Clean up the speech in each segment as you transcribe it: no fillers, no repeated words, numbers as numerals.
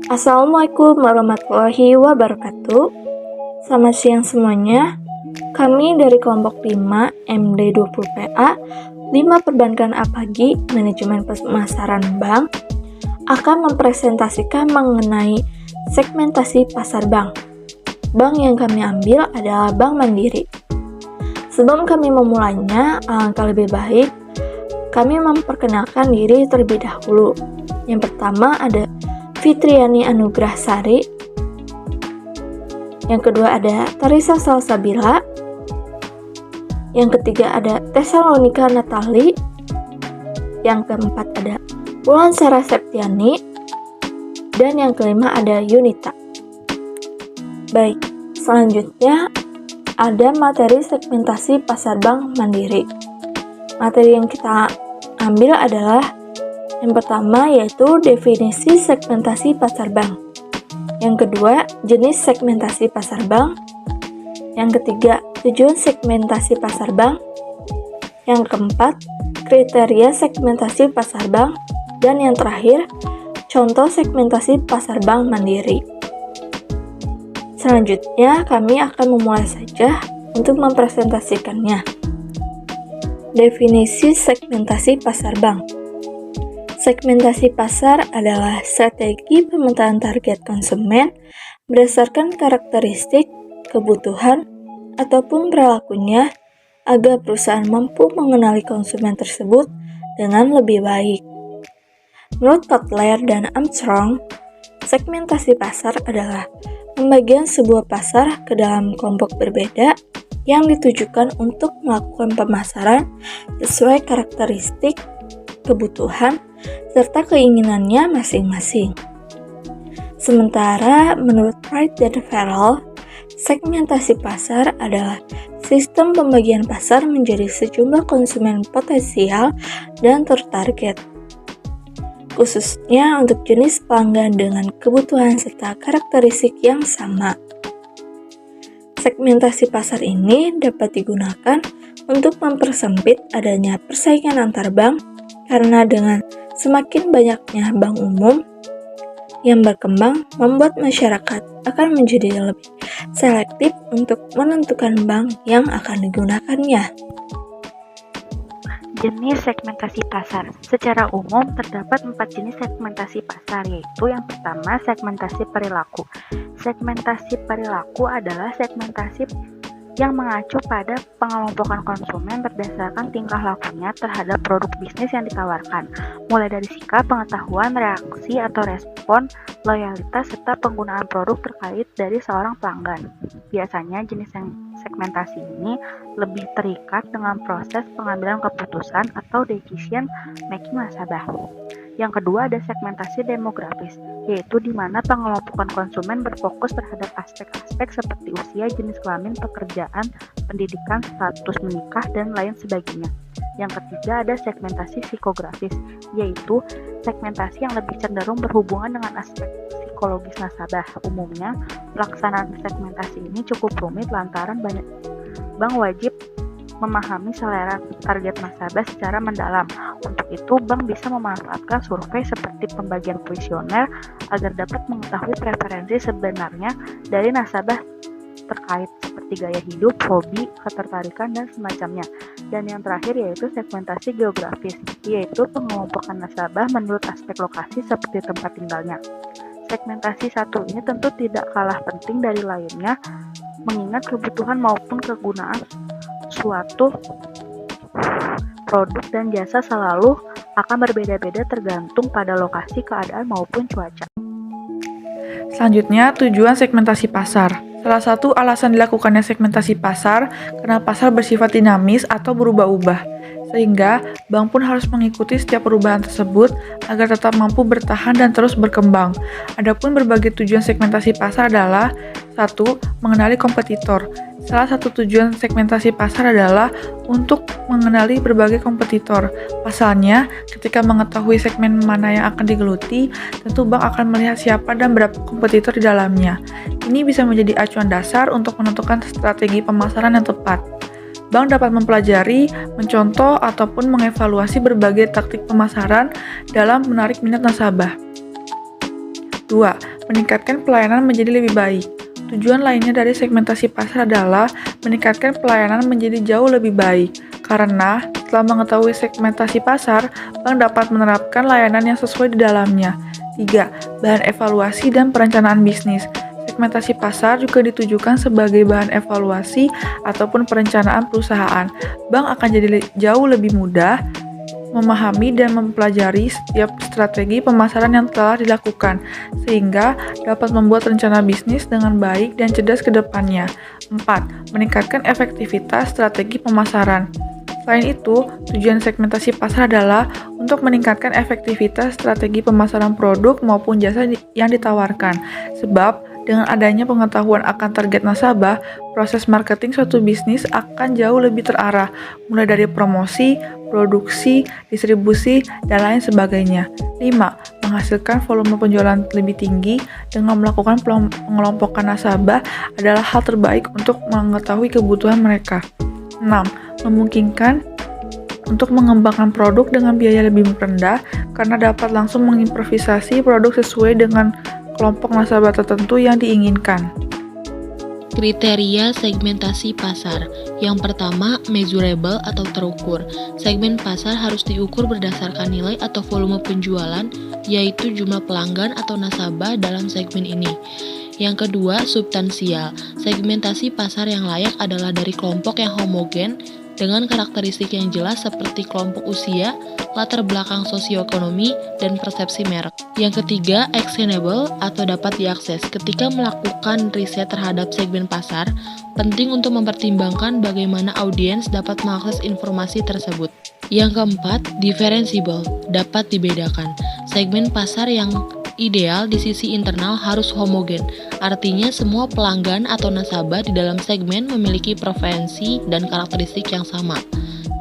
Assalamualaikum warahmatullahi wabarakatuh. Selamat siang semuanya. Kami dari kelompok 5 MD20PA 5 Perbankan Apagi Manajemen Pemasaran Bank akan mempresentasikan mengenai segmentasi pasar bank. Bank yang kami ambil adalah Bank Mandiri. Sebelum kami memulainya, alangkah lebih baik kami memperkenalkan diri terlebih dahulu. Yang pertama ada Fitriani Anugrah Sari. Yang kedua ada Tarisa Salsabila. Yang ketiga ada Tesalonika Natali. Yang keempat ada Wulan Sarah Septiani. Dan yang kelima ada Yunita. Baik, selanjutnya ada materi segmentasi pasar bank mandiri. Materi yang kita ambil adalah yang pertama yaitu definisi segmentasi pasar bank. Yang kedua, jenis segmentasi pasar bank. Yang ketiga, tujuan segmentasi pasar bank. Yang keempat, kriteria segmentasi pasar bank. Dan yang terakhir, contoh segmentasi pasar bank mandiri. Selanjutnya, kami akan memulai saja untuk mempresentasikannya. Definisi segmentasi pasar bank. Segmentasi pasar adalah strategi pemetaan target konsumen berdasarkan karakteristik, kebutuhan, ataupun perilakunya agar perusahaan mampu mengenali konsumen tersebut dengan lebih baik. Menurut Kotler dan Armstrong, segmentasi pasar adalah pembagian sebuah pasar ke dalam kelompok berbeda yang ditujukan untuk melakukan pemasaran sesuai karakteristik, kebutuhan, serta keinginannya masing-masing. Sementara menurut Wright dan Farrell, segmentasi pasar adalah sistem pembagian pasar menjadi sejumlah konsumen potensial dan tertarget, khususnya untuk jenis pelanggan dengan kebutuhan serta karakteristik yang sama. Segmentasi pasar ini dapat digunakan untuk mempersempit adanya persaingan antar bank karena dengan semakin banyaknya bank umum yang berkembang membuat masyarakat akan menjadi lebih selektif untuk menentukan bank yang akan digunakannya. Jenis segmentasi pasar. Secara umum terdapat 4 jenis segmentasi pasar, yaitu yang pertama segmentasi perilaku. Segmentasi perilaku adalah segmentasi yang mengacu pada pengelompokan konsumen berdasarkan tingkah lakunya terhadap produk bisnis yang ditawarkan, mulai dari sikap, pengetahuan, reaksi atau respon, loyalitas, serta penggunaan produk terkait dari seorang pelanggan. Biasanya jenis segmentasi ini lebih terikat dengan proses pengambilan keputusan atau decision making nasabah. Yang kedua ada segmentasi demografis, yaitu di mana pengelompokan konsumen berfokus terhadap aspek-aspek seperti usia, jenis kelamin, pekerjaan, pendidikan, status menikah, dan lain sebagainya. Yang ketiga ada segmentasi psikografis, yaitu segmentasi yang lebih cenderung berhubungan dengan aspek psikologis nasabah. Umumnya, pelaksanaan segmentasi ini cukup rumit lantaran banyak bank wajib memahami selera target nasabah secara mendalam. Untuk itu, bank bisa memanfaatkan survei seperti pembagian kuesioner agar dapat mengetahui preferensi sebenarnya dari nasabah terkait seperti gaya hidup, hobi, ketertarikan, dan semacamnya. Dan yang terakhir yaitu segmentasi geografis, yaitu pengelompokan nasabah menurut aspek lokasi seperti tempat tinggalnya. Segmentasi satu ini tentu tidak kalah penting dari lainnya, mengingat kebutuhan maupun kegunaan suatu produk dan jasa selalu akan berbeda-beda tergantung pada lokasi, keadaan, maupun cuaca. Selanjutnya, tujuan segmentasi pasar. Salah satu alasan dilakukannya segmentasi pasar karena pasar bersifat dinamis atau berubah-ubah, sehingga bank pun harus mengikuti setiap perubahan tersebut agar tetap mampu bertahan dan terus berkembang. Adapun berbagai tujuan segmentasi pasar adalah 1. Mengenali kompetitor. Salah satu tujuan segmentasi pasar adalah untuk mengenali berbagai kompetitor. Pasalnya, ketika mengetahui segmen mana yang akan digeluti, tentu bank akan melihat siapa dan berapa kompetitor di dalamnya. Ini bisa menjadi acuan dasar untuk menentukan strategi pemasaran yang tepat. Bank dapat mempelajari, mencontoh, ataupun mengevaluasi berbagai taktik pemasaran dalam menarik minat nasabah. 2. meningkatkan pelayanan menjadi lebih baik. Tujuan lainnya dari segmentasi pasar adalah meningkatkan pelayanan menjadi jauh lebih baik. Karena setelah mengetahui segmentasi pasar, bank dapat menerapkan layanan yang sesuai di dalamnya. 3. Bahan evaluasi dan perencanaan bisnis. Segmentasi pasar juga ditujukan sebagai bahan evaluasi ataupun perencanaan perusahaan. Bank akan jadi jauh lebih mudah memahami dan mempelajari setiap strategi pemasaran yang telah dilakukan, sehingga dapat membuat rencana bisnis dengan baik dan cerdas ke depannya. 4. Meningkatkan efektivitas strategi pemasaran. Selain itu, tujuan segmentasi pasar adalah untuk meningkatkan efektivitas strategi pemasaran produk maupun jasa yang ditawarkan. Sebab, dengan adanya pengetahuan akan target nasabah, proses marketing suatu bisnis akan jauh lebih terarah, mulai dari promosi, produksi, distribusi, dan lain sebagainya. 5. Menghasilkan volume penjualan lebih tinggi dengan melakukan pengelompokan nasabah adalah hal terbaik untuk mengetahui kebutuhan mereka. 6. Memungkinkan untuk mengembangkan produk dengan biaya lebih rendah karena dapat langsung mengimprovisasi produk sesuai dengan kelompok nasabah tertentu yang diinginkan. Kriteria segmentasi pasar. Yang pertama, measurable atau terukur. Segmen pasar harus diukur berdasarkan nilai atau volume penjualan, yaitu jumlah pelanggan atau nasabah dalam segmen ini. Yang kedua, substansial. Segmentasi pasar yang layak adalah dari kelompok yang homogen dengan karakteristik yang jelas seperti kelompok usia, latar belakang sosioekonomi, dan persepsi merek. Yang ketiga, actionable atau dapat diakses. Ketika melakukan riset terhadap segmen pasar, penting untuk mempertimbangkan bagaimana audiens dapat mengakses informasi tersebut. Yang keempat, differentiable, dapat dibedakan. Segmen pasar yang ideal di sisi internal harus homogen, artinya semua pelanggan atau nasabah di dalam segmen memiliki preferensi dan karakteristik yang sama.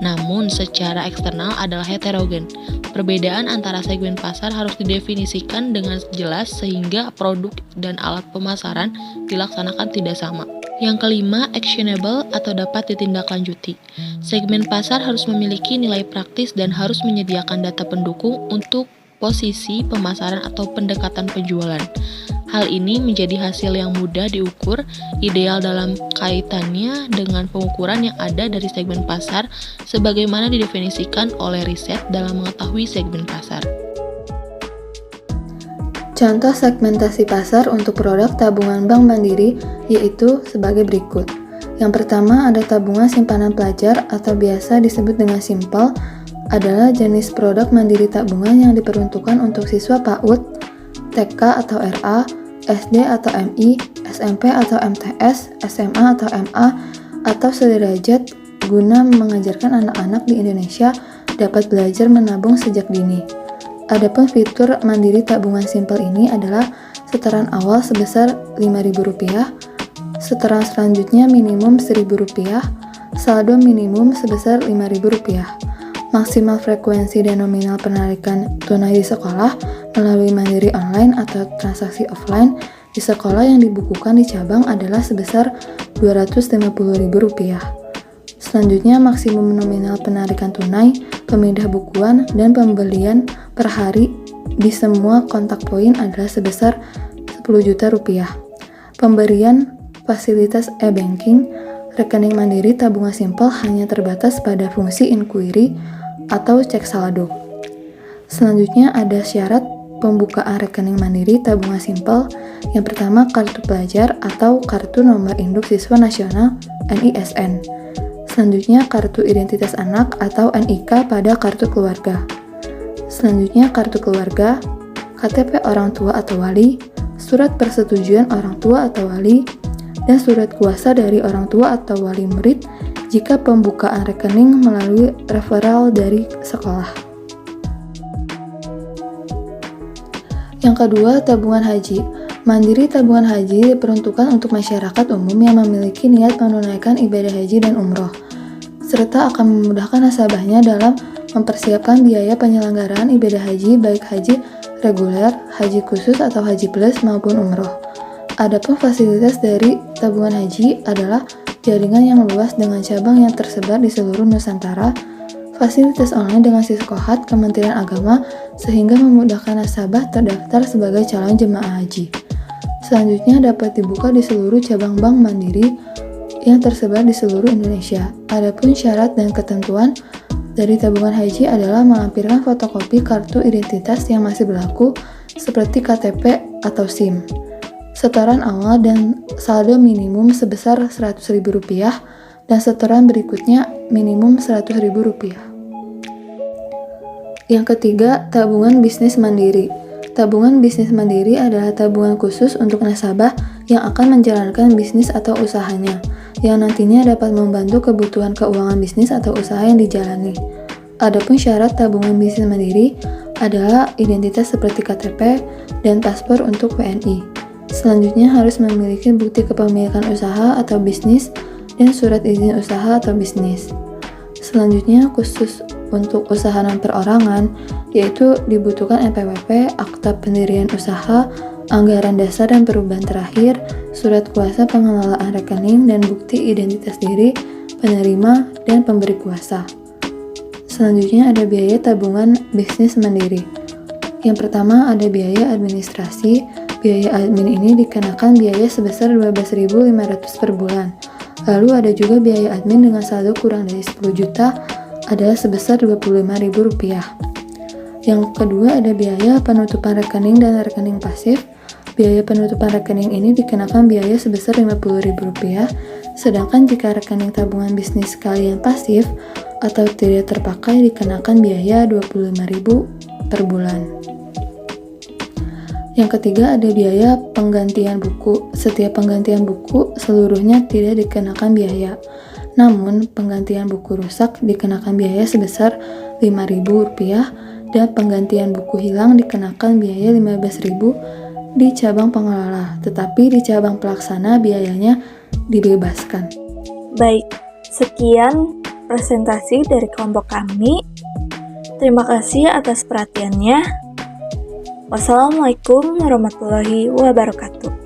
Namun, secara eksternal adalah heterogen. Perbedaan antara segmen pasar harus didefinisikan dengan jelas sehingga produk dan alat pemasaran dilaksanakan tidak sama. Yang kelima, actionable atau dapat ditindaklanjuti. Segmen pasar harus memiliki nilai praktis dan harus menyediakan data pendukung untuk posisi pemasaran atau pendekatan penjualan. Hal ini menjadi hasil yang mudah diukur, ideal dalam kaitannya dengan pengukuran yang ada dari segmen pasar sebagaimana didefinisikan oleh riset dalam mengetahui segmen pasar. Contoh segmentasi pasar untuk produk tabungan Bank Mandiri yaitu sebagai berikut. Yang pertama ada tabungan simpanan pelajar atau biasa disebut dengan Simpel, adalah jenis produk mandiri tabungan yang diperuntukkan untuk siswa PAUD, TK atau RA, SD atau MI, SMP atau MTS, SMA atau MA, atau sederajat guna mengajarkan anak-anak di Indonesia dapat belajar menabung sejak dini. Adapun fitur mandiri tabungan simpel ini adalah setoran awal sebesar Rp5.000, setoran selanjutnya minimum Rp1.000, saldo minimum sebesar Rp5.000. Maksimal frekuensi dan nominal penarikan tunai di sekolah melalui mandiri online atau transaksi offline di sekolah yang dibukukan di cabang adalah sebesar Rp250.000. Selanjutnya, maksimum nominal penarikan tunai, pemindah bukuan, dan pembelian per hari di semua kontak poin adalah sebesar Rp10 juta. Pemberian fasilitas e-banking rekening mandiri tabungan simpel hanya terbatas pada fungsi inquiry atau cek saldo. Selanjutnya ada syarat pembukaan rekening mandiri tabungan simpel. Yang pertama, kartu pelajar atau kartu nomor induk siswa nasional NISN. Selanjutnya, kartu identitas anak atau NIK pada kartu keluarga. Selanjutnya, kartu keluarga, KTP orang tua atau wali, surat persetujuan orang tua atau wali, dan surat kuasa dari orang tua atau wali murid jika pembukaan rekening melalui referral dari sekolah. Yang kedua, tabungan haji. Mandiri tabungan haji diperuntukkan untuk masyarakat umum yang memiliki niat menunaikan ibadah haji dan umroh, serta akan memudahkan nasabahnya dalam mempersiapkan biaya penyelenggaraan ibadah haji baik haji reguler, haji khusus atau haji plus maupun umroh. Adapun fasilitas dari tabungan haji adalah jaringan yang luas dengan cabang yang tersebar di seluruh Nusantara, fasilitas online dengan Siskohat Kementerian Agama sehingga memudahkan nasabah terdaftar sebagai calon jemaah haji. Selanjutnya dapat dibuka di seluruh cabang Bank Mandiri yang tersebar di seluruh Indonesia. Adapun syarat dan ketentuan dari tabungan haji adalah melampirkan fotokopi kartu identitas yang masih berlaku seperti KTP atau SIM, setoran awal dan saldo minimum sebesar Rp100.000 dan setoran berikutnya minimum Rp100.000. Yang ketiga, tabungan bisnis mandiri. Tabungan bisnis mandiri adalah tabungan khusus untuk nasabah yang akan menjalankan bisnis atau usahanya, yang nantinya dapat membantu kebutuhan keuangan bisnis atau usaha yang dijalani. Adapun syarat tabungan bisnis mandiri adalah identitas seperti KTP dan paspor untuk WNI. Selanjutnya harus memiliki bukti kepemilikan usaha atau bisnis dan surat izin usaha atau bisnis. Selanjutnya khusus untuk usaha non-perorangan, yaitu dibutuhkan NPWP, akta pendirian usaha, anggaran dasar dan perubahan terakhir, surat kuasa pengelolaan rekening, dan bukti identitas diri, penerima, dan pemberi kuasa. Selanjutnya ada biaya tabungan bisnis mandiri. Yang pertama ada biaya administrasi. Biaya admin ini dikenakan biaya sebesar Rp12.500 per bulan. Lalu ada juga biaya admin dengan saldo kurang dari 10 juta adalah sebesar Rp25.000. Yang kedua ada biaya penutupan rekening dan rekening pasif. Biaya penutupan rekening ini dikenakan biaya sebesar Rp50.000, sedangkan jika rekening tabungan bisnis kalian pasif atau tidak terpakai dikenakan biaya Rp25.000 per bulan. Yang ketiga ada biaya penggantian buku. Setiap penggantian buku seluruhnya tidak dikenakan biaya. Namun penggantian buku rusak dikenakan biaya sebesar Rp5.000 dan penggantian buku hilang dikenakan biaya Rp15.000 di cabang pengelola, tetapi di cabang pelaksana biayanya dibebaskan. Baik, sekian presentasi dari kelompok kami. Terima kasih atas perhatiannya. Wassalamualaikum warahmatullahi wabarakatuh.